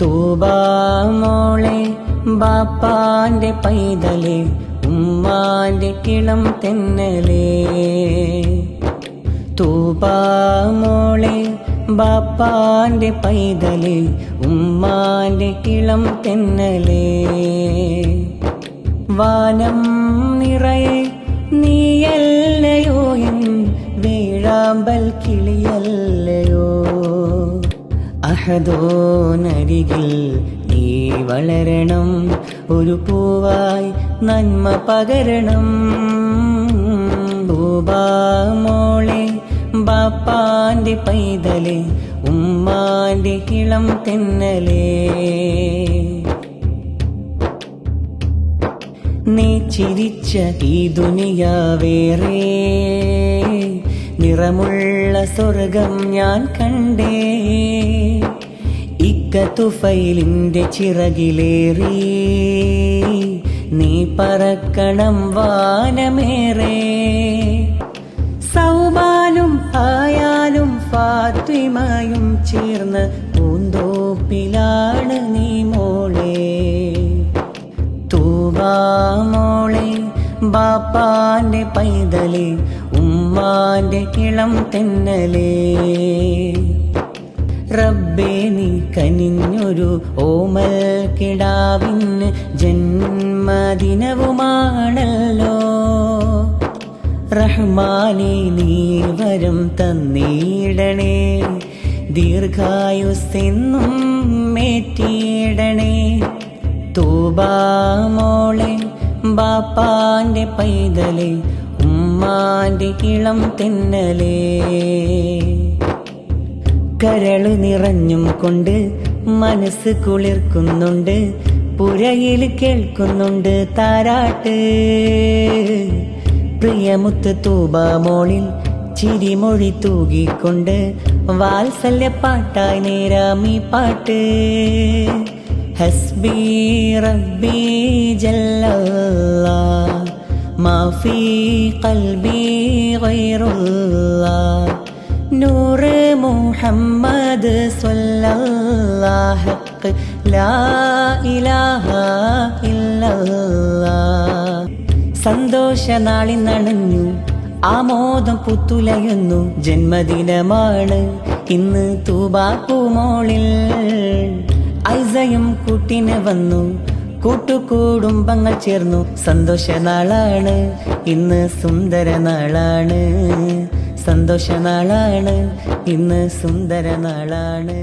തൂബാ മോളെ ബാപ്പാന്റെ പൈതലേ ഉമ്മാന്റെ കിളം തെന്നലേ. തൂബാ മോളെ ബാപ്പാന്റെ പൈതലേ ഉമ്മാന്റെ കിളം തെന്നലേ. വാനം നിറയെ നീയല്ലയോ എൻ വേഴാമ്പൽ കിളിയല്ലയോ. അഹദോനരികിൽ നീ വളരണം, ഒരു പൂവായി നന്മ പകരണം. തൂബാ മോളെ ബാപ്പാന്റെ പൈതലേ ഉമ്മാന്റെ കിളം തെന്നലേ. നീ ചിരിച്ച ഈ ദുനിയാവേറെ, നിറമുള്ള സ്വർഗം ഞാൻ കണ്ടേ. തുഫൈലിന്റെ ചിറകിലേറി നീ പറക്കണം വാനമേറെ. സൗബാനും ആയാലും ഫാത്തിമയും ചേർന്ന് പൂന്തോപ്പിലാണ് നീ മോളെ. തൂബാ മോളെ ബാപ്പാന്റെ പൈതലേ ഉമ്മാന്റെ കിളം തെന്നലേ. റബ്ബേ നീ കനിഞ്ഞൊരു ഓമൽ കിടാവിന് ജന്മദിനവുമാണല്ലോ. റഹ്മാനേ നീ വരം തന്നിടണേ, ദീർഘായുസ്സെന്നും മേറ്റിയിടണേ. തൂബാ മോളെ ബാപ്പാന്റെ പൈതലേ ഉമ്മാന്റെ കിളം തെന്നലേ. കരള് നിറഞ്ഞും കൊണ്ട് മനസ്സ് കുളിർക്കുന്നുണ്ട്, പുരയിൽ കേൾക്കുന്നുണ്ട് താരാട്ട്. പ്രിയമുത്ത് തൂബാ മോളിൽ ചിരിമൊഴി തൂകിക്കൊണ്ട് വാത്സല്യപ്പാട്ടായി നേരാമീ പാട്ട്. ഹസ്ബി റബ്ബി ജല്ലല്ലാഹ് മാഫി ഖൽബി ഗൈറുല്ലാഹ്. നൂറ് മുഹമ്മദ് സ്വല്ലല്ലാഹ് ലാ ഇലാഹ ഇല്ലല്ലാഹ്. സന്തോഷനാളിന്നണഞ്ഞു ആമോദം പുത്തുലയുന്നു, ജന്മദിനമാണ് ഇന്ന് തൂബാ പൂമോളിൽ. ഐസയും കൂട്ടിന് വന്നു, കൂട്ടുകുടുംബങ്ങൾ ചേർന്നു. സന്തോഷനാളാണ് ഇന്ന്, സുന്ദര നാളാണ്. സന്തോഷനാളാണ് ഇന്ന്, സുന്ദര നാളാണ്.